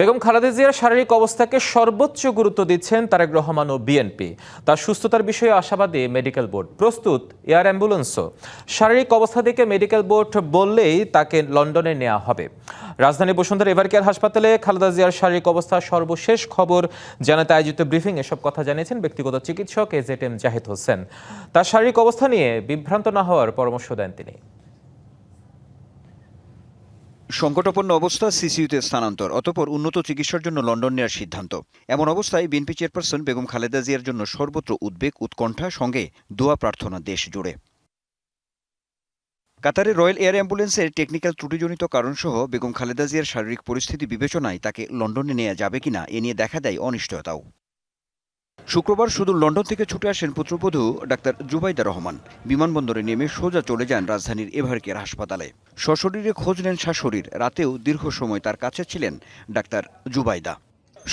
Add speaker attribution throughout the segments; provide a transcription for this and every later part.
Speaker 1: বেগম খালেদা জিয়ার শারীরিক অবস্থাকে সর্বোচ্চ গুরুত্ব দিচ্ছেন তারেক রহমান ও বিএনপি। তার সুস্থতার বিষয়ে আশাবাদী মেডিকেল বোর্ড, প্রস্তুত এয়ার অ্যাম্বুলেন্সও। শারীরিক অবস্থা দেখে মেডিকেল বোর্ড বললেই তাকে লন্ডনে নেওয়া হবে। রাজধানী বসুন্ধরা এভারকেয়ার হাসপাতালে খালেদা জিয়ার শারীরিক অবস্থার সর্বশেষ খবর জানাতে আয়োজিত ব্রিফিং এসব কথা জানিয়েছেন ব্যক্তিগত চিকিৎসক এজেড জাহিদ হোসেন। তার শারীরিক অবস্থা নিয়ে বিভ্রান্ত না হওয়ার পরামর্শ দেন তিনি।
Speaker 2: সংকটাপন্ন অবস্থা, সিসিইউতে স্থানান্তর, অতঃপর উন্নত চিকিৎসার জন্য লন্ডন নেওয়ার সিদ্ধান্ত। এমন অবস্থায় বিএনপি চেয়ারপারসন বেগম খালেদা জিয়ার জন্য সর্বত্র উদ্বেগ, উৎকণ্ঠা, সঙ্গে দোয়া প্রার্থনা দেশ জুড়ে। কাতারের রয়্যাল এয়ার অ্যাম্বুলেন্সের টেকনিক্যাল ত্রুটিজনিত কারণসহ বেগম খালেদা জিয়ার শারীরিক পরিস্থিতি বিবেচনায় তাকে লন্ডনে নেওয়া যাবে কিনা এ নিয়ে দেখা দেয় অনিশ্চয়তাও। শুক্রবার শুধু লন্ডন থেকে ছুটে আসেন পুত্রবধূ ডাক্তার জুবাইদা রহমান। বিমানবন্দরে নেমে সোজা চলে যান রাজধানীর এভারকেয়ার হাসপাতালে। সশরীরে খোঁজ নেন শাশুড়ির। রাতেও দীর্ঘ সময় তার কাছে ছিলেন ডাক্তার জুবাইদা।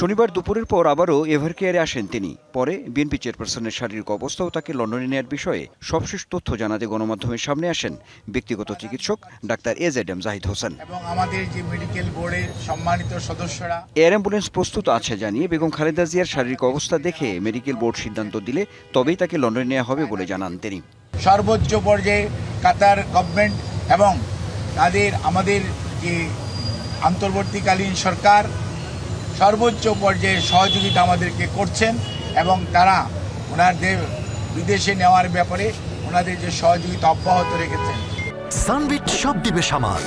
Speaker 2: শনিবার দুপুরের পর আবারও এভারকেয়ারে আসেন তিনি। পরে বিএনপি চেয়ারপারসনের শারীরিক অবস্থা ও তাকে লন্ডনে নেওয়ার বিষয়ে সবশেষ তথ্য জানাতে গণমাধ্যমের সামনে আসেন ব্যক্তিগত চিকিৎসক ডাক্তার এজেড জাহিদ হোসেন।
Speaker 3: এবং আমাদের যে মেডিকেল বোর্ডের সম্মানিত সদস্যরা,
Speaker 2: এয়ার অ্যাম্বুলেন্স প্রস্তুত আছে জানিয়ে বেগম খালেদা জিয়ার শারীরিক অবস্থা দেখে মেডিকেল বোর্ড সিদ্ধান্ত দিলে তবেই তাকে লন্ডনে নেওয়া হবে বলে জানান তিনি।
Speaker 3: সর্বোচ্চ পর্যায়ে কাতার গভর্নমেন্ট এবং আমাদের যে অন্তর্বর্তীকালীন সরকার সর্বোচ্চ পর্যায়ে সহযোগিতা আমাদেরকে করছেন এবং তারা ওনাদের বিদেশে নেওয়ার ব্যাপারে ওনাদের যে সহযোগিতা অব্যাহত রেখেছেন।
Speaker 4: সানবিট সব দিবে সামাল।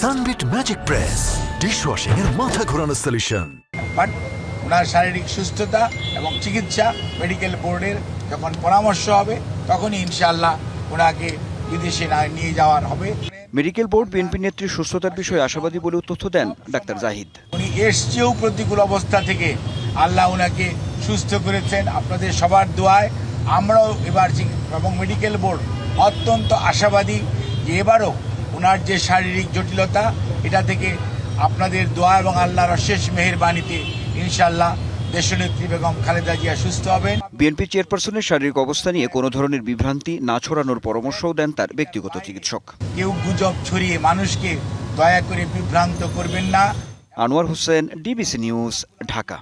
Speaker 4: সানবিট ম্যাজিক প্রেস ডিশওয়াশিং এর মাথা ঘোরানো সলিউশন।
Speaker 3: বাট ওনার শারীরিক সুস্থতা এবং চিকিৎসা মেডিকেল বোর্ডের যখন পরামর্শ হবে তখনই ইনশাআল্লাহ ওনাকে বিদেশে নিয়ে যাওয়ার হবে।
Speaker 2: মেডিকেল বোর্ড বিএনপি নেত্রীর সুস্থতার বিষয়ে আশাবাদী বলেও তথ্য দেন ডাক্তার জাহিদ।
Speaker 3: উনি এসছেও প্রতিকূল অবস্থা থেকে আল্লাহ ওনাকে সুস্থ করেছেন। আপনাদের সবার দোয়ায় আমরাও এবার এবং মেডিকেল বোর্ড অত্যন্ত আশাবাদী যে এবারও ওনার যে শারীরিক জটিলতা এটা থেকে আপনাদের দোয়া এবং আল্লাহর অশেষ মেহেরবানিতে ইনশাআল্লাহ দেশনেত্রী বেগম খালেদা জিয়া সুস্থ হবেন।
Speaker 2: বিএনপি চেয়ারপারসনের শারীরিক অবস্থা নিয়ে কোনো ধরনের বিভ্রান্তি না ছড়ানোর পরামর্শও দেন তার ব্যক্তিগত চিকিৎসক।
Speaker 3: কেউ গুজব ছড়িয়ে মানুষকে দয়া করে বিভ্রান্ত করবেন না।
Speaker 2: Anwar Hossain, DBC news, Dhaka.